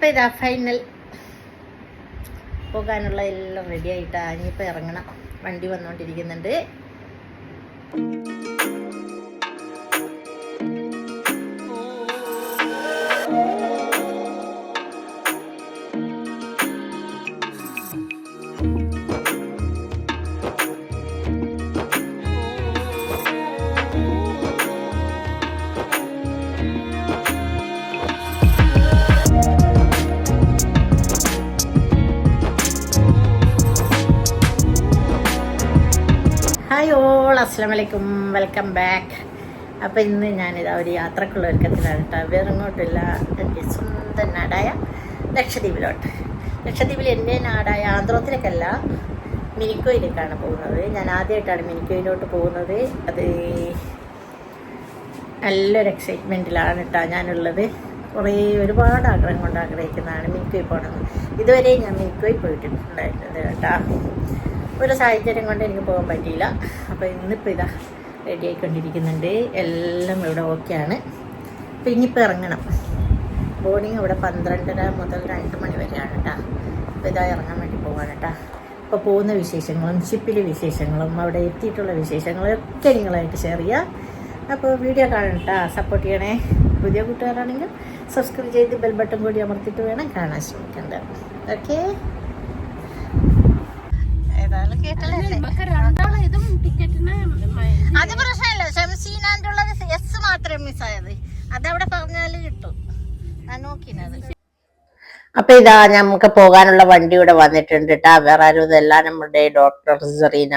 അപ്പോൾ ഇതാ ഫൈനൽ പോകാനുള്ള എല്ലാം റെഡി ആയിട്ടാ. ഇനിയിപ്പോൾ ഇറങ്ങണം. വണ്ടി വന്നുകൊണ്ടിരിക്കുന്നുണ്ട്. ഹായ് ഓൾ, അസ്സലാമു അലൈക്കും, വെൽക്കം ബാക്ക്. അപ്പോൾ ഇന്ന് ഞാനിതാ ഒരു യാത്രക്കുള്ള ഒരുക്കത്തിലാണ് കേട്ടോ. വേറെ ഇങ്ങോട്ടില്ല, എൻ്റെ സ്വന്തം നാടായ ലക്ഷദ്വീപിലോട്ട്. ലക്ഷദ്വീപിൽ എൻ്റെ നാടായ ആന്ധ്രത്തിലേക്കല്ല, മിനിക്കോയിലേക്കാണ് പോകുന്നത്. ഞാൻ ആദ്യമായിട്ടാണ് മിനിക്കോയിലോട്ട് പോകുന്നത്. അത് നല്ലൊരു എക്സൈറ്റ്മെൻറ്റിലാണ് കേട്ടോ ഞാനുള്ളത്. ഒരുപാട് ആഗ്രഹം കൊണ്ട് ആഗ്രഹിക്കുന്നതാണ് മിനിക്കോയി പോകണമെന്ന്. ഇതുവരെ ഞാൻ മിനിക്കോയി പോയിട്ടുണ്ടായിരുന്നത് കേട്ടോ. ഒരു സാഹചര്യം കൊണ്ട് എനിക്ക് പോകാൻ പറ്റിയില്ല. അപ്പോൾ ഇന്നിപ്പോൾ ഇതാ റെഡി ആയിക്കൊണ്ടിരിക്കുന്നുണ്ട്. എല്ലാം ഇവിടെ ഓക്കെയാണ്. അപ്പോൾ ഇനിയിപ്പോൾ ഇറങ്ങണം. ബോർഡിങ് ഇവിടെ 12:30 മുതൽ 2 മണി വരെയാണ് കേട്ടോ. അപ്പോൾ ഇതാ ഇറങ്ങാൻ വേണ്ടി പോകാൻ കേട്ടോ. അപ്പോൾ പോകുന്ന വിശേഷങ്ങളും ഷിപ്പിലെ വിശേഷങ്ങളും അവിടെ എത്തിയിട്ടുള്ള വിശേഷങ്ങളും ഒക്കെ നിങ്ങളായിട്ട് ഷെയർ ചെയ്യാം. അപ്പോൾ വീഡിയോ കാണണം കേട്ടോ, സപ്പോർട്ട് ചെയ്യണേ. പുതിയ കൂട്ടുകാരാണെങ്കിൽ സബ്സ്ക്രൈബ് ചെയ്ത് ബെൽ ബട്ടൺ കൂടി അമർത്തിയിട്ട് വേണം കാണാൻ ശ്രമിക്കേണ്ടത്. ഓക്കെ, അത് പ്രശ്നമല്ല. ഷംസീനാൻ്റെയുള്ളത് എസ് മാത്രമേ മിസ്സായത്. അതവിടെ പറഞ്ഞാല് കിട്ടും. ഞാൻ നോക്കിനത്. അപ്പൊ ഇതാ നമുക്ക് പോകാനുള്ള വണ്ടി ഇവിടെ വന്നിട്ടുണ്ട് കേട്ടാ. വേറെ ആരും ഇതല്ല, നമ്മുടെ ഡോക്ടർ സെറീന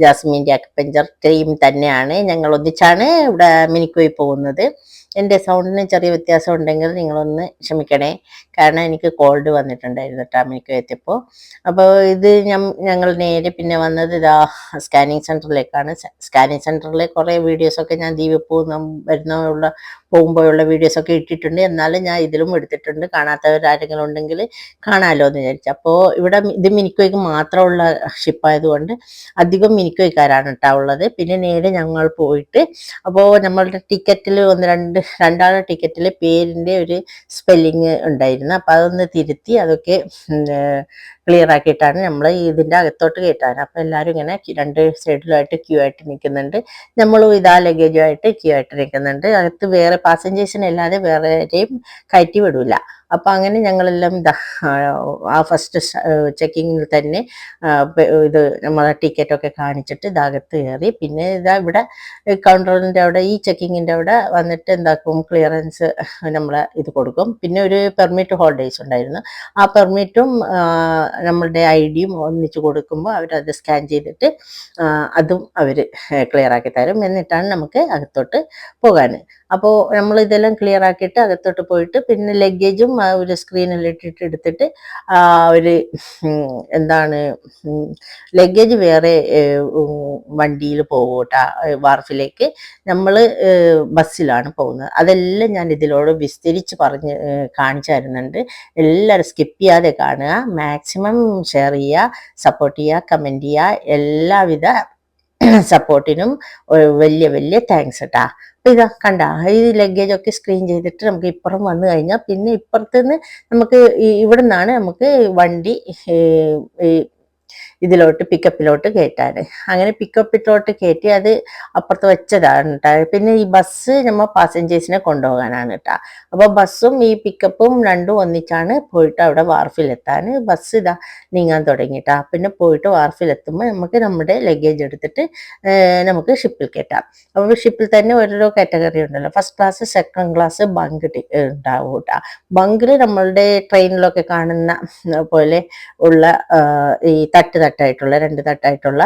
ജാസ്മിൻ്റെ അക്യുപഞ്ചർ ടീം തന്നെയാണ്. ഞങ്ങൾ ഒന്നിച്ചാണ് ഇവിടെ മിനിക്കോയി പോകുന്നത്. എൻ്റെ സൗണ്ടിന് ചെറിയ വ്യത്യാസം ഉണ്ടെങ്കിൽ നിങ്ങളൊന്ന് ക്ഷമിക്കണേ. കാരണം എനിക്ക് കോൾഡ് വന്നിട്ടുണ്ടായിരുന്നു കേട്ടോ മിനിക്കോയി എത്തിയപ്പോൾ. അപ്പോൾ ഇത് ഞങ്ങൾ നേരെ പിന്നെ വന്നത് ഇതാ സ്കാനിങ് സെൻറ്ററിലേക്കാണ്. സ്കാനിങ് സെൻറ്ററിലെ കുറേ വീഡിയോസൊക്കെ ഞാൻ ദ്വീപിൽ പോകുമ്പോഴുള്ള വീഡിയോസൊക്കെ ഇട്ടിട്ടുണ്ട്. എന്നാലും ഞാൻ ഇതിലും എടുത്തിട്ടുണ്ട്. കാണാത്തവരാരെങ്കിലും ഉണ്ടെങ്കിൽ കാണാമല്ലോ എന്ന് വിചാരിച്ചു. അപ്പോൾ ഇവിടെ ഇത് മിനിക്കോയ്ക്ക് മാത്രമുള്ള ഷിപ്പായതുകൊണ്ട് അധികം മിനിക്കോയ്ക്കാരാണ് കേട്ടോ ഉള്ളത്. പിന്നെ നേരെ ഞങ്ങൾ പോയിട്ട്, അപ്പോൾ നമ്മളുടെ ടിക്കറ്റിൽ രണ്ടാളുടെ ടിക്കറ്റിൽ പേരിൻ്റെ ഒരു സ്പെല്ലിങ് ഉണ്ടായിരുന്നു. അപ്പോൾ അതൊന്ന് തിരുത്തി അതൊക്കെ ക്ലിയർ ആക്കിയിട്ടാണ് നമ്മൾ ഇതിൻ്റെ അകത്തോട്ട് കയറ്റാൻ. അപ്പോൾ എല്ലാവരും ഇങ്ങനെ 2 സൈഡിലായിട്ട് ക്യൂ ആയിട്ട് നിൽക്കുന്നുണ്ട്. നമ്മളും ഇതാ ലഗേജുമായിട്ട് ക്യൂ ആയിട്ട് നിൽക്കുന്നുണ്ട്. അകത്ത് വേറെ പാസഞ്ചേഴ്സിനല്ലാതെ വേറെയും കയറ്റി വിടില്ല. അപ്പം അങ്ങനെ ഞങ്ങളെല്ലാം ഇതാ ആ ഫസ്റ്റ് ചെക്കിങ്ങിൽ തന്നെ ഇത് നമ്മളെ ടിക്കറ്റൊക്കെ കാണിച്ചിട്ട് ഇതകത്ത് കയറി. പിന്നെ ഇതാ ഇവിടെ കൗണ്ടറിൻ്റെ അവിടെ ഈ ചെക്കിങ്ങിൻ്റെ അവിടെ വന്നിട്ട് എന്താക്കും, ക്ലിയറൻസ് നമ്മളെ ഇത് കൊടുക്കും. പിന്നെ ഒരു പെർമിറ്റ് ഹോൾഡേഴ്സ് ഉണ്ടായിരുന്നു. ആ പെർമിറ്റും നമ്മളുടെ ID-യും ഒന്നിച്ച് കൊടുക്കുമ്പോൾ അവരത് സ്കാൻ ചെയ്തിട്ട് അതും അവർ ക്ലിയർ ആക്കി തരും. എന്നിട്ടാണ് നമുക്ക് അകത്തോട്ട് പോകാൻ. അപ്പോൾ നമ്മൾ ഇതെല്ലാം ക്ലിയർ ആക്കിയിട്ട് അകത്തോട്ട് പോയിട്ട് പിന്നെ ലഗേജും ഒരു സ്ക്രീനിൽ എടുത്തിട്ട് ഒരു ലഗേജ് വേറെ വണ്ടിയിൽ പോകും കേട്ടോ വാർഫിലേക്ക്. നമ്മൾ ബസ്സിലാണ് പോകുന്നത്. അതെല്ലാം ഞാൻ ഇതിലോട് വിസ്തരിച്ച് കാണിച്ചു തരുന്നുണ്ട്. എല്ലാവരും സ്കിപ്പ് ചെയ്യാതെ കാണുക, മാക്സിമം ഷെയർ ചെയ്യുക, സപ്പോർട്ട് ചെയ്യുക, കമൻറ്റ് ചെയ്യുക. എല്ലാവിധ സപ്പോർട്ടിനും വലിയ വലിയ താങ്ക്സ് കേട്ടാ. അപ്പം ഇതാ കണ്ട, ഈ ലഗേജൊക്കെ സ്ക്രീൻ ചെയ്തിട്ട് നമുക്ക് ഇപ്പുറം വന്നു കഴിഞ്ഞാൽ പിന്നെ ഇപ്പുറത്തുനിന്ന് നമുക്ക് ഇവിടെ നിന്നാണ് നമുക്ക് വണ്ടി ഇതിലോട്ട് പിക്കപ്പിലോട്ട് കയറ്റാൻ. അങ്ങനെ പിക്കപ്പിലോട്ട് കയറ്റി അത് അപ്പുറത്ത് വെച്ചതാണ് കേട്ടോ. പിന്നെ ഈ ബസ് നമ്മൾ പാസഞ്ചേഴ്സിനെ കൊണ്ടുപോകാനാണ് കേട്ടോ. അപ്പോൾ ബസ്സും ഈ പിക്കപ്പും രണ്ടും ഒന്നിച്ചാണ് പോയിട്ട് അവിടെ വാർഫിലെത്താൻ. ബസ് ഇതാ നീങ്ങാൻ തുടങ്ങിയിട്ടാ. പിന്നെ പോയിട്ട് വാർഫിലെത്തുമ്പോൾ നമുക്ക് നമ്മുടെ ലഗേജ് എടുത്തിട്ട് നമുക്ക് ഷിപ്പിൽ കയറ്റാം. അപ്പോൾ ഷിപ്പിൽ തന്നെ ഓരോരോ കാറ്റഗറി ഉണ്ടല്ലോ. First class, second class, bunk ഉണ്ടാവും കേട്ടോ. ബങ്കിൽ നമ്മളുടെ ട്രെയിനിലൊക്കെ കാണുന്ന പോലെ ഉള്ള ഈ തട്ടായിട്ടുള്ള 2 തട്ടായിട്ടുള്ള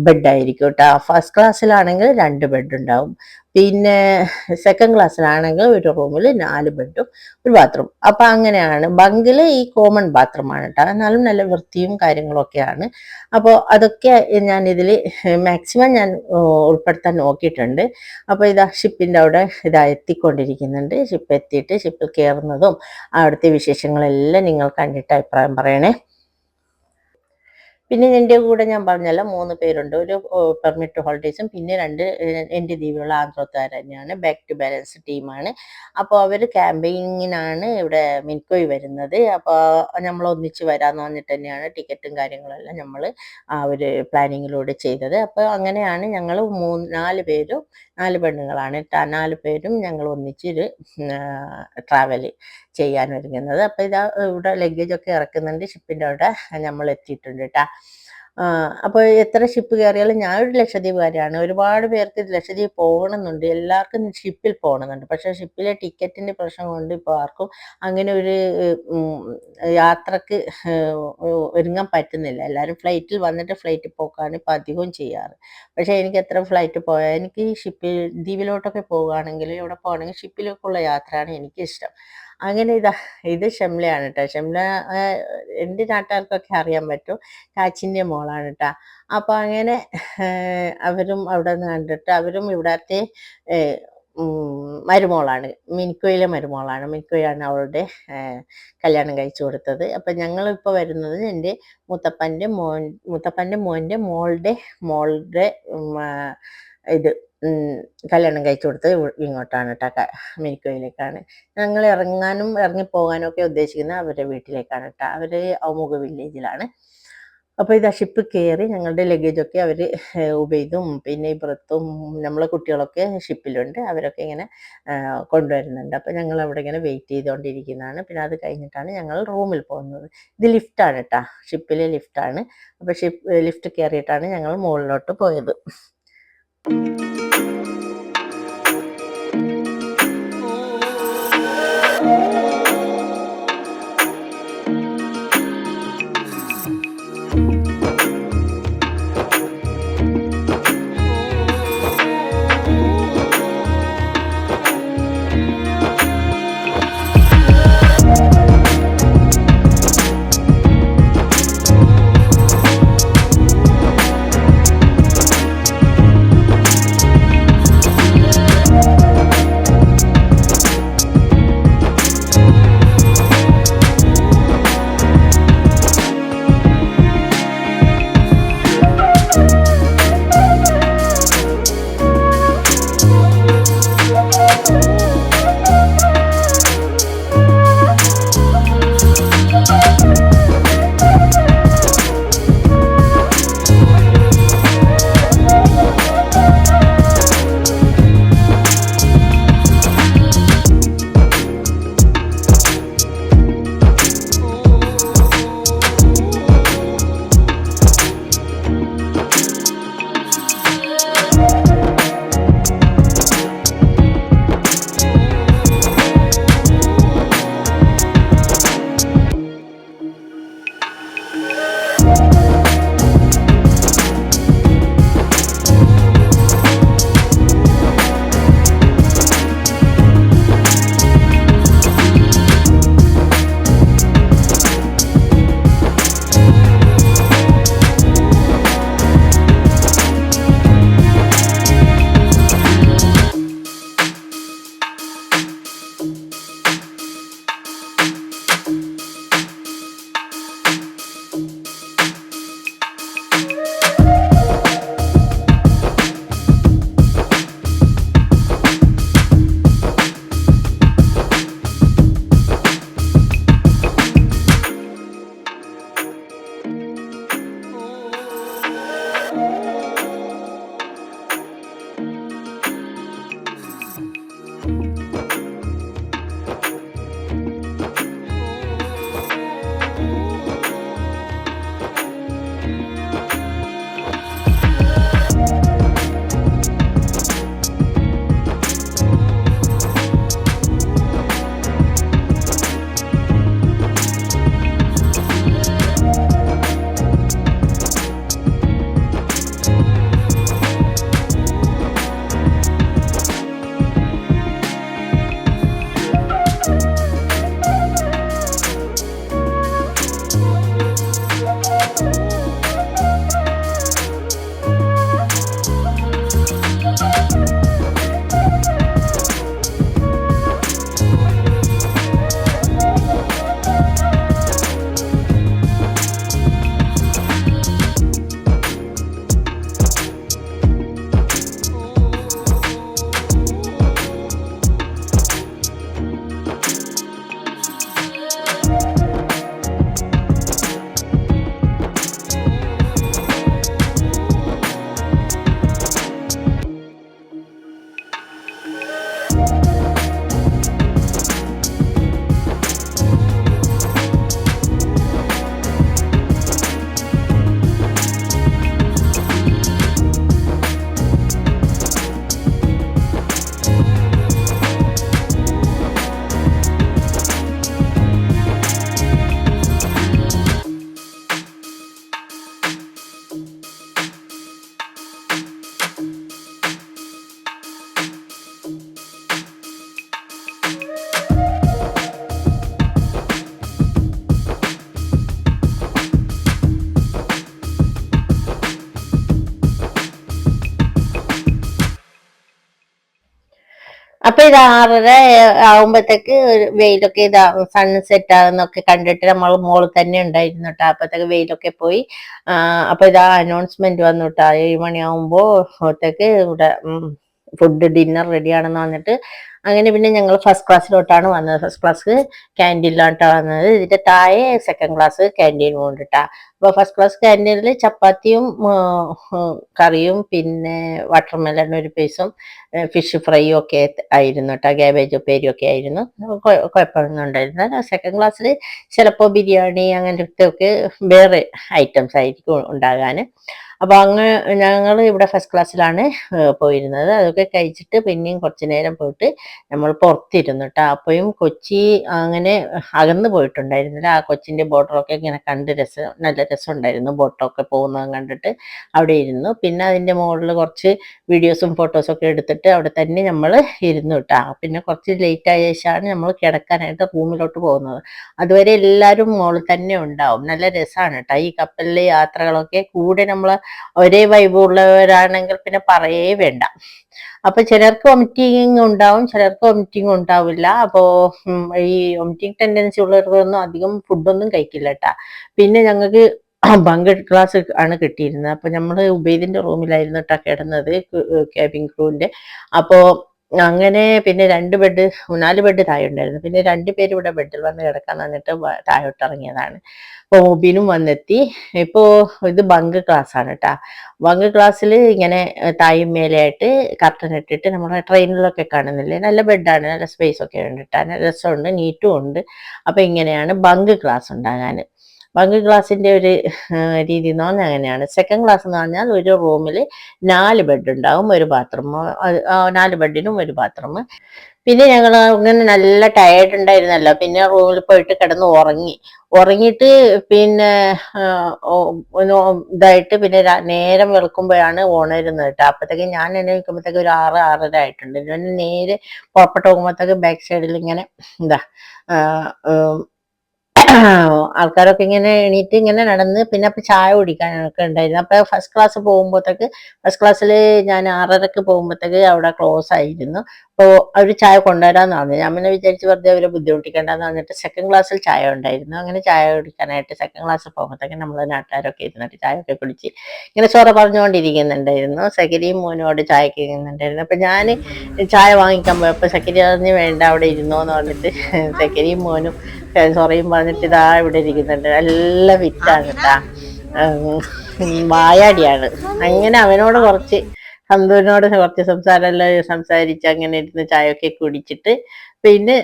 ബെഡായിരിക്കും കേട്ടോ. ഫസ്റ്റ് ക്ലാസ്സിലാണെങ്കിൽ 2 ബെഡ് ഉണ്ടാവും. പിന്നെ സെക്കൻഡ് ക്ലാസ്സിലാണെങ്കിൽ ഒരു റൂമിൽ 4 ബെഡും ഒരു ബാത്റൂം. അപ്പം അങ്ങനെയാണ്. ബങ്കിൽ ഈ കോമൺ ബാത്റൂമാണ് കേട്ടോ. എന്നാലും നല്ല വൃത്തിയും കാര്യങ്ങളൊക്കെയാണ്. അപ്പോൾ അതൊക്കെ ഞാൻ ഇതിൽ മാക്സിമം ഞാൻ ഉൾപ്പെടുത്താൻ നോക്കിയിട്ടുണ്ട്. അപ്പോൾ ഇതാ ഷിപ്പിൻ്റെ അവിടെ എത്തിക്കൊണ്ടിരിക്കുന്നുണ്ട്. ഷിപ്പ് എത്തിയിട്ട് ഷിപ്പിൽ കയറുന്നതും അവിടുത്തെ വിശേഷങ്ങളെല്ലാം നിങ്ങൾ കണ്ടിട്ട് അഭിപ്രായം പറയണേ. പിന്നെ എൻ്റെ കൂടെ ഞാൻ പറഞ്ഞല്ലോ 3 പേരുണ്ട്. ഒരു പെർമിറ്റ് ഹോൾഡേഴ്സും പിന്നെ 2 എൻ്റെ ദ്വീപിലുള്ള ആന്ധ്രോത്തുകാർ തന്നെയാണ്. ബാക്ക് ടു ബാലൻസ് ടീമാണ്. അപ്പോൾ അവർ ക്യാമ്പയിങ്ങിനാണ് ഇവിടെ മിനിക്കോയ് വരുന്നത്. അപ്പോൾ നമ്മൾ ഒന്നിച്ച് വരാമെന്ന് പറഞ്ഞിട്ട് തന്നെയാണ് ടിക്കറ്റും കാര്യങ്ങളെല്ലാം നമ്മൾ ആ ഒരു പ്ലാനിങ്ങിലൂടെ ചെയ്തത്. അപ്പോൾ അങ്ങനെയാണ് ഞങ്ങൾ 4 പേരും 4 പെണ്ണുങ്ങളാണ് ട്ടാ. 4 പേരും ഞങ്ങൾ ഒന്നിച്ചൊരു ട്രാവൽ ചെയ്യാൻ ഒരുങ്ങുന്നത്. അപ്പോൾ ഇതാ ഇവിടെ ലഗേജൊക്കെ ഇറക്കുന്നുണ്ട്. ഷിപ്പിൻ്റെ അവിടെ നമ്മൾ എത്തിയിട്ടുണ്ട് കേട്ടോ. അപ്പോൾ എത്ര ഷിപ്പ് കയറിയാലും ഞാനൊരു ലക്ഷദ്വീപുകാരിയാണ്. ഒരുപാട് പേർക്ക് ലക്ഷദ്വീപ് പോകണമെന്നുണ്ട്. എല്ലാവർക്കും ഷിപ്പിൽ പോകണമെന്നുണ്ട്. പക്ഷേ ഷിപ്പിലെ ടിക്കറ്റിൻ്റെ പ്രശ്നം കൊണ്ട് ഇപ്പോൾ ആർക്കും അങ്ങനെ ഒരു യാത്രക്ക് ഒരുങ്ങാൻ പറ്റുന്നില്ല. എല്ലാവരും ഫ്ലൈറ്റിൽ വന്നിട്ട് ഫ്ലൈറ്റിൽ പോക്കാണ് ഇപ്പോൾ അധികവും ചെയ്യാറ്. പക്ഷേ എനിക്ക് എത്ര ഫ്ലൈറ്റ് പോയാൽ എനിക്ക് ഷിപ്പിൽ ദ്വീപിലോട്ടൊക്കെ പോകുകയാണെങ്കിൽ ഇവിടെ പോകണമെങ്കിൽ ഷിപ്പിലേക്കുള്ള യാത്രയാണ് എനിക്കിഷ്ടം. അങ്ങനെ ഇത് ഷംലയാണ് കേട്ടോ. ഷംല എൻ്റെ നാട്ടുകാർക്കൊക്കെ അറിയാൻ പറ്റും. കാച്ചിൻ്റെ മോളാണ് കേട്ടോ. അപ്പോൾ അങ്ങനെ അവരും അവിടെ നിന്ന് കണ്ടിട്ട് അവരും ഇവിടത്തെ മരുമോളാണ്. മിനിക്കോയിലെ മരുമോളാണ്. മിനിക്കോയാണ് അവളുടെ കല്യാണം കഴിച്ചു കൊടുത്തത്. അപ്പം ഞങ്ങളിപ്പോൾ വരുന്നത് എൻ്റെ മുത്തപ്പൻ്റെ മോൻ്റെ മോളുടെ ഇത് കല്യാണം കഴിച്ചു കൊടുത്തത് ഇങ്ങോട്ടാണ് കേട്ടോ, മിനിക്കോയിലേക്കാണ്. ഞങ്ങൾ ഇറങ്ങിപ്പോകാനും ഒക്കെ ഉദ്ദേശിക്കുന്നത് അവരുടെ വീട്ടിലേക്കാണ് കേട്ടോ. അവർ ഔമുഖ വില്ലേജിലാണ്. അപ്പോൾ ഇതാ ഷിപ്പ് കയറി ഞങ്ങളുടെ ലഗേജൊക്കെ അവർ ഉബൈദും പിന്നെ ഇബ്രത്തും നമ്മളെ കുട്ടികളൊക്കെ ഷിപ്പിലുണ്ട്. അവരൊക്കെ ഇങ്ങനെ കൊണ്ടുവരുന്നുണ്ട്. അപ്പോൾ ഞങ്ങൾ അവിടെ ഇങ്ങനെ വെയിറ്റ് ചെയ്തുകൊണ്ടിരിക്കുന്നതാണ്. പിന്നെ അത് കഴിഞ്ഞിട്ടാണ് ഞങ്ങൾ റൂമിൽ പോകുന്നത്. ഇത് ലിഫ്റ്റാണ് കേട്ടോ, ഷിപ്പിലെ ലിഫ്റ്റാണ്. അപ്പോൾ ലിഫ്റ്റ് കയറിയിട്ടാണ് ഞങ്ങൾ മുകളിലോട്ട് പോയത്. അപ്പൊ ഇത് 6:30 ആവുമ്പത്തേക്ക് വെയിലൊക്കെ സൺസെറ്റ് ആകുന്നൊക്കെ കണ്ടിട്ട് നമ്മൾ മോള് തന്നെ ഉണ്ടായിരുന്നു കേട്ടോ. അപ്പത്തേക്ക് വെയിലൊക്കെ പോയി. അപ്പൊ ഇതാ അനൗൺസ്മെന്റ് വന്നു കേട്ടോ. 7 മണിയാവുമ്പോഴത്തേക്ക് ഇവിടെ ഫുഡ് ഡിന്നർ റെഡിയാണെന്ന് പറഞ്ഞിട്ട് അങ്ങനെ പിന്നെ ഞങ്ങൾ ഫസ്റ്റ് ക്ലാസ്സിലോട്ടാണ് വന്നത്. ഫസ്റ്റ് ക്ലാസ് ക്യാൻറ്റീനിലോട്ടാണ് വന്നത്. ഇതിന്റെ താഴെ സെക്കൻഡ് ക്ലാസ് ക്യാൻറ്റീൻ കൊണ്ടിട്ടാ. അപ്പൊ ഫസ്റ്റ് ക്ലാസ് ക്യാൻറ്റീനിൽ ചപ്പാത്തിയും കറിയും പിന്നെ വാട്ടർമെലൺ ഒരു പീസും ഫിഷ് ഫ്രൈയും ഒക്കെ ആയിരുന്നു കേട്ടോ. ക്യാബേജ് ഉപ്പേരിയും ഒക്കെ ആയിരുന്നു. കുഴപ്പമൊന്നും ഉണ്ടായിരുന്നില്ല. സെക്കൻഡ് ക്ലാസ്സിൽ ചിലപ്പോൾ ബിരിയാണി അങ്ങനത്തെ ഒക്കെ വേറെ ഐറ്റംസ് ആയിരിക്കും ഉണ്ടാകാൻ. അപ്പൊ ഞങ്ങൾ ഇവിടെ ഫസ്റ്റ് ക്ലാസ്സിലാണ് പോയിരുന്നത്. അതൊക്കെ കഴിച്ചിട്ട് പിന്നെയും കുറച്ചു നേരം പോയിട്ട് നമ്മൾ പുറത്തിരുന്നു കേട്ടോ. അപ്പോഴും കൊച്ചി അങ്ങനെ അകന്നു പോയിട്ടുണ്ടായിരുന്നില്ല. ആ കൊച്ചിന്റെ ബോട്ടറൊക്കെ ഇങ്ങനെ കണ്ട് നല്ല രസമുണ്ടായിരുന്നു. ബോട്ടൊക്കെ പോകുന്നത് കണ്ടിട്ട് അവിടെ ഇരുന്നു. പിന്നെ അതിന്റെ മുകളിൽ കുറച്ച് വീഡിയോസും ഫോട്ടോസും ഒക്കെ എടുത്തിട്ട് അവിടെ തന്നെ നമ്മൾ ഇരുന്നു കേട്ടോ. പിന്നെ കുറച്ച് ലേറ്റ് ആയ ശേഷമാണ് നമ്മൾ കിടക്കാനായിട്ട് റൂമിലോട്ട് പോകുന്നത്. അതുവരെ എല്ലാവരും മുകളിൽ തന്നെ ഉണ്ടാവും. നല്ല രസമാണ് കേട്ടോ ഈ കപ്പലിലെ യാത്രകളൊക്കെ. കൂടെ നമ്മൾ ഒരേ വൈബ് ഉള്ളവരാണെങ്കിൽ പിന്നെ പറയേ വേണ്ട. അപ്പൊ ചിലർക്ക് വൊമിറ്റിങ് ഉണ്ടാവും, ചിലർക്ക് വൊമിറ്റിങ് ഉണ്ടാവില്ല. അപ്പോ ഈ വൊമിറ്റിങ് ടെൻഡൻസി ഉള്ളവർക്കൊന്നും അധികം ഫുഡൊന്നും കഴിക്കില്ല കേട്ടാ. പിന്നെ ഞങ്ങൾക്ക് ബങ്ക് ക്ലാസ് ആണ് കിട്ടിയിരുന്നത്. അപ്പൊ നമ്മള് ഉബൈദിന്റെ റൂമിലായിരുന്നു കേട്ടാ കിടന്നത്, ക്യാബിൻ ക്രൂവിന്റെ. അപ്പോ അങ്ങനെ പിന്നെ 4 ബെഡ് താഴെ ഉണ്ടായിരുന്നു. പിന്നെ 2 പേര് ഇവിടെ ബെഡിൽ വന്ന് കിടക്കാൻ വന്നിട്ട് താഴോട്ട് ഇറങ്ങിയതാണ്. അപ്പൊ മുബീനും വന്നെത്തി. ഇപ്പോ ഇത് ബങ്ക് ക്ലാസ് ആണ് കേട്ടാ. ബങ്ക് ക്ലാസ്സിൽ ഇങ്ങനെ തായും മേലെയായിട്ട് കർട്ടൻ ഇട്ടിട്ട് നമ്മുടെ ട്രെയിനിലൊക്കെ കാണുന്നില്ലേ, നല്ല ബെഡാണ്, നല്ല സ്പേസ് ഒക്കെ ഉണ്ട് കേട്ടാ. രസമുണ്ട്, നീറ്റും ഉണ്ട്. അപ്പൊ ഇങ്ങനെയാണ് ബങ്ക് ക്ലാസ് ഉണ്ടാകാൻ. ബങ്ക് ക്ലാസ്സിന്റെ ഒരു രീതി എന്ന് പറഞ്ഞാൽ അങ്ങനെയാണ്. സെക്കൻഡ് ക്ലാസ് എന്ന് പറഞ്ഞാൽ ഒരു റൂമിൽ 4 ബെഡ് ഉണ്ടാവും, ഒരു ബാത്റൂം, 4 ബെഡിനും ഒരു ബാത്റൂം. പിന്നെ ഞങ്ങൾ അങ്ങനെ നല്ല ടയേർഡ് ഉണ്ടായിരുന്നല്ലോ. പിന്നെ റൂമിൽ പോയിട്ട് കിടന്ന് ഉറങ്ങിയിട്ട് പിന്നെ ഇതായിട്ട് പിന്നെ നേരം വെളുക്കുമ്പോഴാണ് ഉണരുന്നത് കേട്ടോ. അപ്പത്തേക്ക് ഞാൻ എന്നെ നിൽക്കുമ്പോഴത്തേക്ക് ഒരു 6-6:30 ആയിട്ടുണ്ട്. ഞാൻ നേരെ പുറപ്പെട്ട് പോകുമ്പോഴത്തേക്ക് ബാക്ക് സൈഡിൽ ഇങ്ങനെ എന്താ ആൾക്കാരൊക്കെ ഇങ്ങനെ എണീറ്റ് ഇങ്ങനെ നടന്ന് പിന്നെ അപ്പൊ ചായ കുടിക്കാനൊക്കെ ഉണ്ടായിരുന്നു. അപ്പൊ ഫസ്റ്റ് ക്ലാസ് പോകുമ്പോഴത്തേക്ക് ഫസ്റ്റ് ക്ലാസ്സിൽ ഞാൻ 6:30 പോകുമ്പോഴത്തേക്ക് അവിടെ ക്ലോസ് ആയിരുന്നു. അപ്പോൾ അവർ ചായ കൊണ്ടുവരാന്ന് പറഞ്ഞു. ഞാൻ പിന്നെ വിചാരിച്ച് വെറുതെ അവരെ ബുദ്ധിമുട്ടിക്കേണ്ടെന്ന് പറഞ്ഞിട്ട് സെക്കൻഡ് ക്ലാസ്സിൽ ചായ ഉണ്ടായിരുന്നു. അങ്ങനെ ചായ കുടിക്കാനായിട്ട് സെക്കൻഡ് ക്ലാസ്സിൽ പോകുമ്പോഴത്തേക്ക് നമ്മൾ നാട്ടുകാരൊക്കെ ഇരുന്നിട്ട് ചായ ഒക്കെ കുടിച്ച് ഇങ്ങനെ ചോറ പറഞ്ഞുകൊണ്ടിരിക്കുന്നുണ്ടായിരുന്നു. സക്കരിയും മോനോട് ചായക്ക് ഇരിക്കുന്നുണ്ടായിരുന്നു. അപ്പൊ ഞാൻ ചായ വാങ്ങിക്കാൻ പോയപ്പോ സക്കരി പറഞ്ഞ് വേണ്ട അവിടെ ഇരുന്നോന്ന് പറഞ്ഞിട്ട് സക്കരിയും മോനും സൊറയും പറഞ്ഞിട്ട് ഇതാ ഇവിടെ ഇരിക്കുന്നുണ്ട്. നല്ല വിറ്റാണ് കേട്ടാ, വായാടിയാണ്. അങ്ങനെ അവനോട് കുറച്ച് സന്തൂരിനോട് കുറച്ച് സംസാരിച്ച് അങ്ങനെ ഇരുന്ന് ചായയൊക്കെ കുടിച്ചിട്ട് പിന്നെ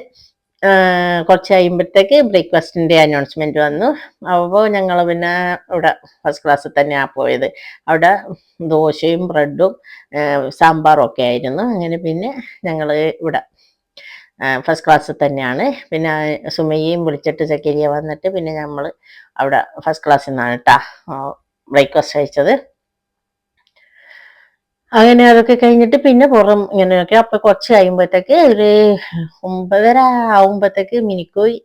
കുറച്ച് കഴിയുമ്പോഴത്തേക്ക് ബ്രേക്ക്ഫാസ്റ്റിന്റെ അനൗൺസ്മെന്റ് വന്നു. അപ്പോൾ ഞങ്ങൾ പിന്നെ ഇവിടെ ഫസ്റ്റ് ക്ലാസ്സിൽ തന്നെയാണ് പോയത്. അവിടെ ദോശയും ബ്രെഡും സാമ്പാറും ഒക്കെ ആയിരുന്നു. അങ്ങനെ പിന്നെ ഞങ്ങൾ ഇവിടെ ഫസ്റ്റ് ക്ലാസ്സിൽ തന്നെയാണ്. പിന്നെ സുമയ്യയും വിളിച്ചിട്ട് സക്കരിയ വന്നിട്ട് പിന്നെ നമ്മൾ അവിടെ ഫസ്റ്റ് ക്ലാസ്സിൽ നിന്നാണ് കേട്ടാ ബ്രേക്ക്ഫാസ്റ്റ് കഴിച്ചത്. അങ്ങനെ അതൊക്കെ കഴിഞ്ഞിട്ട് പിന്നെ പുറം ഇങ്ങനെയൊക്കെ. അപ്പൊ കുറച്ച് കഴിയുമ്പോഴത്തേക്ക് ഒരു 9:30 ആവുമ്പോഴത്തേക്ക് മിനിക്കോയ്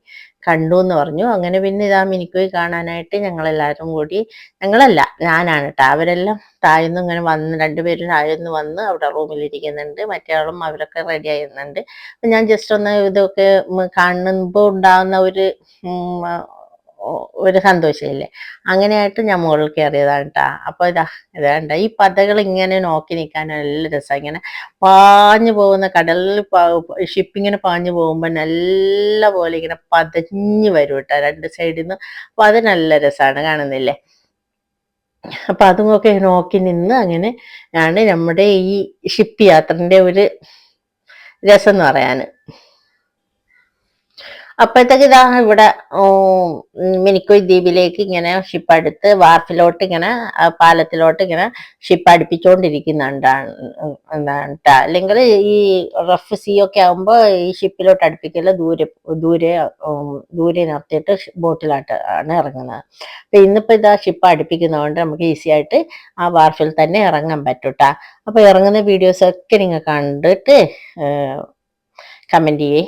കണ്ടു എന്ന് പറഞ്ഞു. അങ്ങനെ പിന്നെ ഇതാ മിനിക്കോയ് കാണാനായിട്ട് ഞങ്ങളെല്ലാവരും കൂടി, ഞങ്ങളല്ല ഞാനാണ് കേട്ടോ, അവരെല്ലാം താഴ്ന്നു ഇങ്ങനെ വന്ന് 2 പേരും താഴ്ന്നു വന്ന് അവിടെ റൂമിലിരിക്കുന്നുണ്ട്. മറ്റേ ആളും അവരൊക്കെ റെഡി ആയിരുന്നുണ്ട്. അപ്പൊ ഞാൻ ജസ്റ്റ് ഒന്ന് ഇതൊക്കെ കാണുമ്പോൾ ഉണ്ടാകുന്ന ഒരു സന്തോഷമില്ലേ, അങ്ങനെയായിട്ട് ഞാൻ മുകളിൽ കയറിയതാണ് കേട്ടാ. അപ്പൊ ഇതാണ്ട ഈ പതകൾ ഇങ്ങനെ നോക്കി നിൽക്കാൻ നല്ല രസമാണ്. ഇങ്ങനെ പാഞ്ഞു പോകുന്ന കടലിൽ ഷിപ്പിങ്ങിന് പാഞ്ഞു പോകുമ്പോൾ നല്ല പോലെ ഇങ്ങനെ പതഞ്ഞു വരും കേട്ടോ 2 സൈഡിൽ നിന്ന്. അപ്പൊ അത് നല്ല രസമാണ്, കാണുന്നില്ലേ. അപ്പൊ അതുമൊക്കെ നോക്കി നിന്ന് അങ്ങനെ ആണ് നമ്മുടെ ഈ ഷിപ്പ് യാത്രന്റെ ഒരു രസം എന്ന് പറയാന്. അപ്പോഴത്തേക്ക് ഇതാ ഇവിടെ മിനിക്കോയ് ദ്വീപിലേക്ക് ഇങ്ങനെ ഷിപ്പ് അടുത്ത് വാർഫിലോട്ട് ഇങ്ങനെ പാലത്തിലോട്ട് ഇങ്ങനെ ഷിപ്പ് അടുപ്പിച്ചുകൊണ്ടിരിക്കുന്നുണ്ടാണ്. അല്ലെങ്കിൽ ഈ റഫ് സീ ഒക്കെ ആകുമ്പോൾ ഈ ഷിപ്പിലോട്ട് അടുപ്പിക്കല് ദൂരെ നിർത്തിയിട്ട് ബോട്ടിലായിട്ട് ആണ് ഇറങ്ങുന്നത്. അപ്പൊ ഇന്നിപ്പോ ഇതാ ഷിപ്പ് അടുപ്പിക്കുന്നതുകൊണ്ട് നമുക്ക് ഈസി ആയിട്ട് ആ വാർഫിൽ തന്നെ ഇറങ്ങാൻ പറ്റൂട്ടാ. അപ്പൊ ഇറങ്ങുന്ന വീഡിയോസ് ഒക്കെ നിങ്ങൾ കണ്ടിട്ട് കമന്റ് ചെയ്യേ.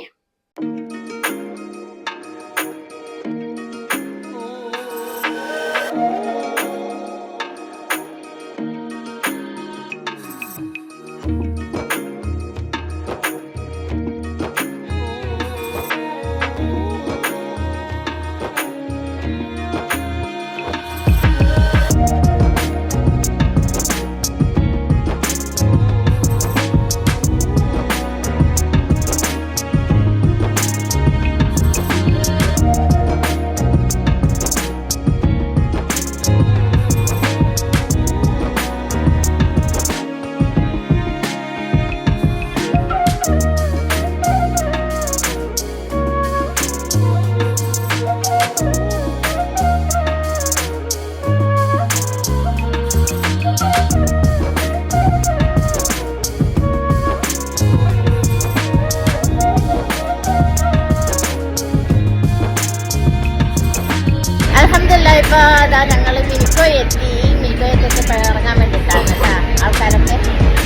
അപ്പൊ അതാ ഞങ്ങൾ മിനിക്കോ എത്തി. മിനിക്കോ എത്തിയിട്ട് ഇറങ്ങാൻ വേണ്ടിയിട്ടാണ് കേട്ടോ. ആൾക്കാരൊക്കെ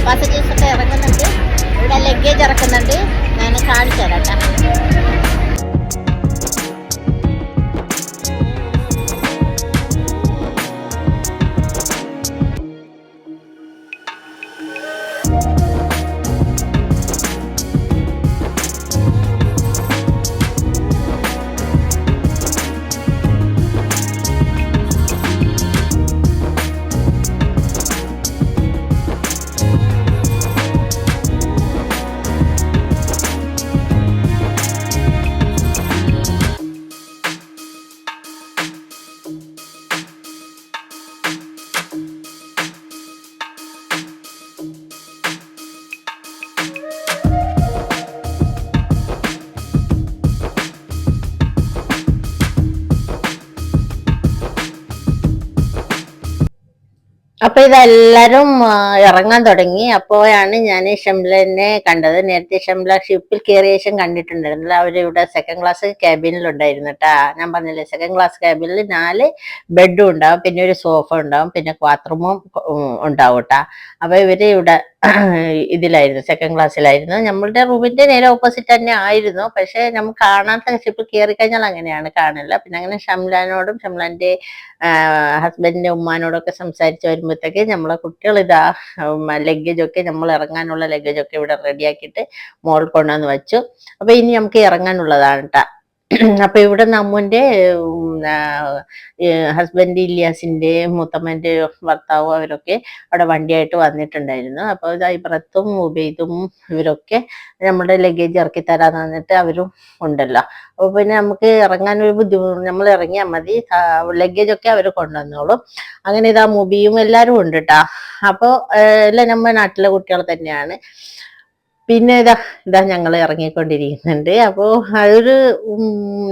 പാസഞ്ചേഴ്സൊക്കെ ഇറങ്ങുന്നുണ്ട്. ഇവിടെ ലഗേജ് ഇറക്കുന്നുണ്ട്. ഞാൻ കാണിച്ചു തരാം കേട്ടോ. അപ്പൊ ഇതെല്ലാരും ഇറങ്ങാൻ തുടങ്ങി. അപ്പോഴാണ് ഞാൻ ഷംലനെ കണ്ടത്. നേരത്തെ ഷംല ഷിപ്പിൽ കയറിയ ശേഷം കണ്ടിട്ടുണ്ടായിരുന്നില്ല. അവരിവിടെ സെക്കൻഡ് ക്ലാസ് ക്യാബിനിലുണ്ടായിരുന്നു കേട്ടാ. ഞാൻ പറഞ്ഞില്ലേ, സെക്കൻഡ് ക്ലാസ് ക്യാബിനിൽ 4 ബെഡും ഉണ്ടാവും, പിന്നെ ഒരു സോഫ ഉണ്ടാവും, പിന്നെ ബാത്റൂമും ഉണ്ടാവും കേട്ടാ. അപ്പൊ ഇവര് ഇവിടെ ഇതിലായിരുന്നു, സെക്കൻഡ് ക്ലാസ്സിലായിരുന്നു. നമ്മളുടെ റൂമിന്റെ നേരെ ഓപ്പോസിറ്റ് തന്നെ ആയിരുന്നു. പക്ഷെ നമുക്ക് കാണാത്ത ഷിപ്പിൽ കയറി കഴിഞ്ഞാൽ അങ്ങനെയാണ്, കാണില്ല. പിന്നെ അങ്ങനെ ഷംലാനോടും ഷംലാന്റെ ഹസ്ബൻഡിന്റെ ഉമ്മാനോടൊക്കെ സംസാരിച്ച് വരുമ്പോഴത്തേക്ക് നമ്മളെ കുട്ടികൾ ഇതാ ലഗേജൊക്കെ, നമ്മൾ ഇറങ്ങാനുള്ള ലഗേജൊക്കെ ഇവിടെ റെഡിയാക്കിയിട്ട് മോൾ കൊണ്ടുവന്ന് വെച്ചു. അപ്പൊ ഇനി നമുക്ക് ഇറങ്ങാനുള്ളതാണ് കേട്ടാ. അപ്പൊ ഇവിടെ നമ്മുന്റെ ഹസ്ബൻഡ് ഇല്യാസിന്റെ മുത്തമ്മന്റെ ഭർത്താവും അവരൊക്കെ അവിടെ വണ്ടിയായിട്ട് വന്നിട്ടുണ്ടായിരുന്നു. അപ്പൊ ഇബ്രത്തും ഉബൈദും ഇവരൊക്കെ നമ്മുടെ ലഗേജ് ഇറക്കി തരാന്ന് പറഞ്ഞിട്ട് അവരും ഉണ്ടല്ലോ. അപ്പൊ പിന്നെ നമുക്ക് ഇറങ്ങാൻ ഒരു ബുദ്ധിമുട്ട്, നമ്മൾ ഇറങ്ങിയാൽ മതി, ലഗേജ് ഒക്കെ അവർ കൊണ്ടുവന്നോളും. അങ്ങനെ ഇതാ മുബിയും എല്ലാരും ഉണ്ട് കേട്ടാ. അപ്പൊ എല്ലാം നമ്മുടെ നാട്ടിലെ കുട്ടികൾ തന്നെയാണ്. പിന്നെ ഇതാ ഞങ്ങൾ ഇറങ്ങിക്കൊണ്ടിരിക്കുന്നുണ്ട്. അപ്പോൾ അതൊരു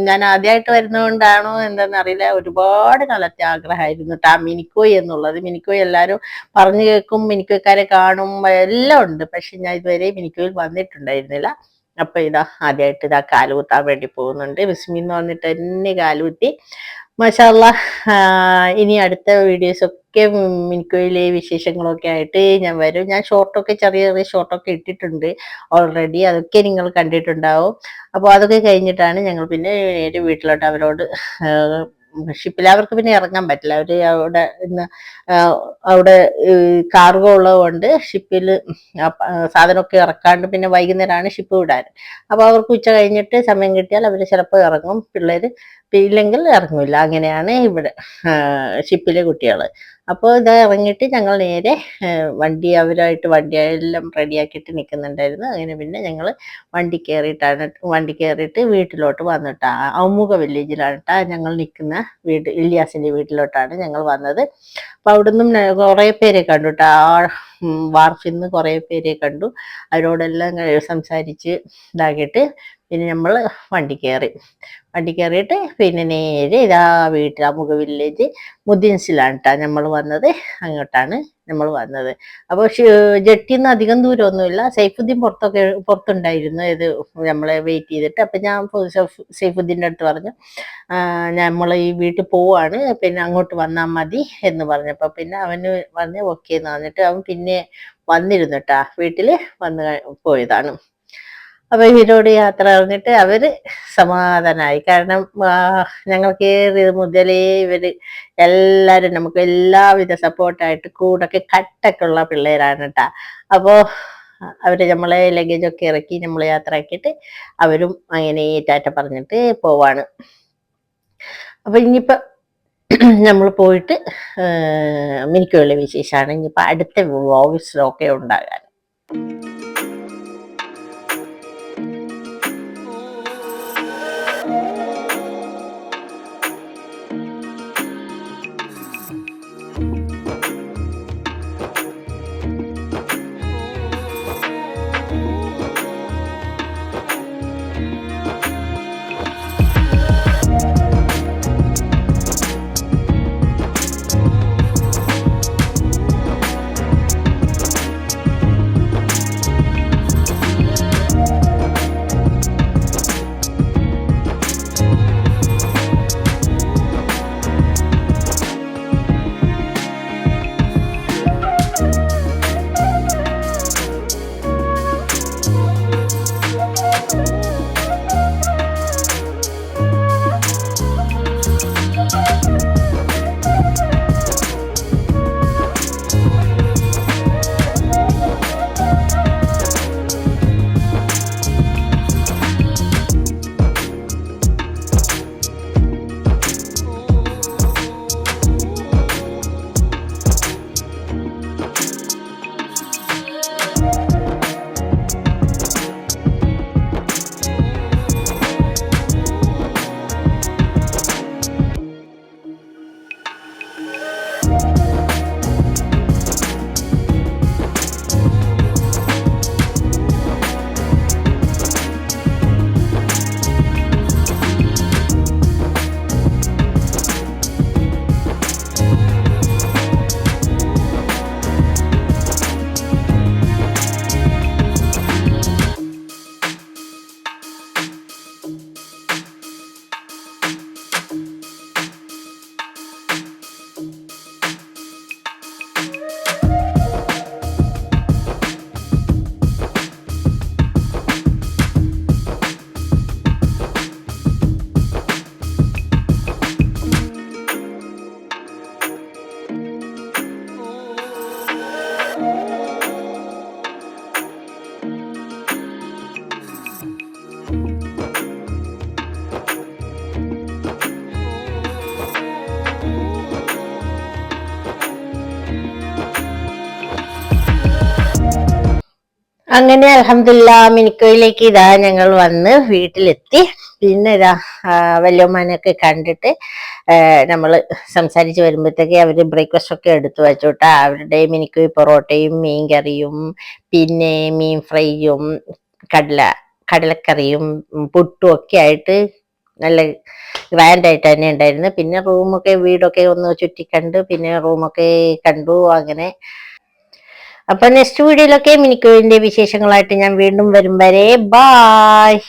ഞാൻ ആദ്യമായിട്ട് വരുന്നതുകൊണ്ടാണോ എന്താണെന്ന് അറിയില്ല, ഒരുപാട് കാലത്തെ ആഗ്രഹമായിരുന്നു കേട്ടോ മിനിക്കോയ് എന്നുള്ളത്. മിനിക്കോയ് എല്ലാവരും പറഞ്ഞു കേൾക്കും, മിനിക്കോയ്ക്കാരെ കാണും, എല്ലാം ഉണ്ട്. പക്ഷെ ഞാൻ ഇതുവരെ മിനിക്കോയിൽ വന്നിട്ടുണ്ടായിരുന്നില്ല. അപ്പൊ ആദ്യമായിട്ട് കാലുകുത്താൻ വേണ്ടി പോകുന്നുണ്ട്. വിസ്മിന്ന് വന്നിട്ട് തന്നെ കാലുകുത്തി. മാഷാ അല്ലാഹ്. ഇനി അടുത്ത വീഡിയോസ് ഒക്കെ മിനിക്കോയിലെ വിശേഷങ്ങളൊക്കെ ആയിട്ട് ഞാൻ വരും. ഞാൻ ചെറിയ ചെറിയ ഷോർട്ടൊക്കെ ഇട്ടിട്ടുണ്ട് ഓൾറെഡി, അതൊക്കെ നിങ്ങൾ കണ്ടിട്ടുണ്ടാവും. അപ്പോൾ അതൊക്കെ കഴിഞ്ഞിട്ടാണ് ഞങ്ങൾ പിന്നെ നേരെ വീട്ടിലോട്ട്. അവരോട് ഷിപ്പിൽ അവർക്ക് പിന്നെ ഇറങ്ങാൻ പറ്റില്ല, അവര് അവിടെ കാർഗോ ഉള്ളത് കൊണ്ട് ഷിപ്പിൽ സാധനമൊക്കെ ഇറക്കാണ്ട് പിന്നെ വൈകുന്നേരമാണ് ഷിപ്പ് വിടാൻ. അപ്പൊ അവർക്ക് ഉച്ച കഴിഞ്ഞിട്ട് സമയം കിട്ടിയാൽ അവര് ചിലപ്പോൾ ഇറങ്ങും, പിള്ളേര് ഇല്ലെങ്കിൽ ഇറങ്ങില്ല. അങ്ങനെയാണ് ഇവിടെ ഷിപ്പിലെ കുട്ടികൾ. അപ്പോൾ ഇറങ്ങിയിട്ട് ഞങ്ങൾ നേരെ അവരായിട്ട് വണ്ടിയെല്ലാം റെഡിയാക്കിയിട്ട് നിൽക്കുന്നുണ്ടായിരുന്നു. അങ്ങനെ പിന്നെ ഞങ്ങൾ വണ്ടി കയറിയിട്ട് വീട്ടിലോട്ട് വന്നിട്ടാ. ഔമുഖ വില്ലേജിലാണ് കേട്ടാ ഞങ്ങൾ നിൽക്കുന്ന വീട്. ഇല്യാസിന്റെ വീട്ടിലോട്ടാണ് ഞങ്ങൾ വന്നത്. അപ്പൊ അവിടുന്ന് കുറെ പേരെ കണ്ടു കേട്ടോ. വാർഫിൽ നിന്ന് കുറെ പേരെ കണ്ടു. അവരോടെല്ലാം സംസാരിച്ച് ഇതാക്കിയിട്ട് പിന്നെ നമ്മൾ വണ്ടി കയറിയിട്ട് പിന്നെ നേരെ വീട്ടിൽ അമുഖ വില്ലേജ് മുദിൻസിലാണ് കേട്ടോ നമ്മൾ വന്നത്. അങ്ങോട്ടാണ് നമ്മൾ വന്നത്. അപ്പോൾ ജെട്ടിന്ന് അധികം ദൂരമൊന്നുമില്ല. സൈഫുദ്ദീൻ പുറത്തുണ്ടായിരുന്നു, ഇത് നമ്മളെ വെയിറ്റ് ചെയ്തിട്ട്. അപ്പൊ ഞാൻ സൈഫുദ്ദീൻ്റെ അടുത്ത് പറഞ്ഞു, നമ്മൾ ഈ വീട്ടിൽ പോവാണ്, പിന്നെ അങ്ങോട്ട് വന്നാൽ മതി എന്ന് പറഞ്ഞപ്പോ പിന്നെ അവന് പറഞ്ഞ് ഓക്കെ എന്ന് പറഞ്ഞിട്ട് അവൻ പിന്നെ വന്നിരുന്നു കേട്ടാ. വീട്ടില് വന്ന് പോയതാണ്. അപ്പൊ ഇവരോട് യാത്ര പറഞ്ഞിട്ട് അവര് സമാധാനായി. കാരണം ഞങ്ങൾ കയറിയത് മുതലേ ഇവര് എല്ലാരും നമുക്ക് എല്ലാവിധ സപ്പോർട്ടായിട്ട് കൂടൊക്കെ കട്ടൊക്കെ ഉള്ള പിള്ളേരാണ് കേട്ടാ. അപ്പോ അവര് നമ്മളെ ലഗേജൊക്കെ ഇറക്കി നമ്മളെ യാത്ര ആക്കിയിട്ട് അവരും അങ്ങനെ ടാറ്റ പറഞ്ഞിട്ട് പോവാണ്. അപ്പൊ ഇനിയിപ്പോ നമ്മൾ പോയിട്ട് മിനിക്കുള്ള വിശേഷമാണ് ഇനിയിപ്പോ അടുത്ത വ്ലോഗ്സിലൊക്കെ ഉണ്ടാകാൻ. അങ്ങനെ അൽഹംദുലില്ലാ മിനിക്കോയിലേക്ക് ഇതാ ഞങ്ങൾ വന്ന് വീട്ടിലെത്തി. പിന്നെ ഇതാ വല്യമ്മനൊക്കെ കണ്ടിട്ട് നമ്മൾ സംസാരിച്ച് വരുമ്പോഴത്തേക്ക് അവര് ബ്രേക്ക്ഫാസ്റ്റ് ഒക്കെ എടുത്തു വെച്ചോട്ടാ. അവരുടെ മിനിക്കോയി പൊറോട്ടയും മീൻ കറിയും പിന്നെ മീൻ ഫ്രൈയും കടലക്കറിയും പുട്ടും ഒക്കെ ആയിട്ട് നല്ല ഗ്രാൻഡ് ആയിട്ട് തന്നെ ഉണ്ടായിരുന്നു. പിന്നെ വീടൊക്കെ ഒന്ന് ചുറ്റിക്കണ്ട് പിന്നെ റൂമൊക്കെ കണ്ടു. അങ്ങനെ അപ്പൊ നെക്സ്റ്റ് വീഡിയോയിലൊക്കെ മിനിക്കോയിന്റെ വിശേഷങ്ങളായിട്ട് ഞാൻ വീണ്ടും വരും വരെ ബായ്.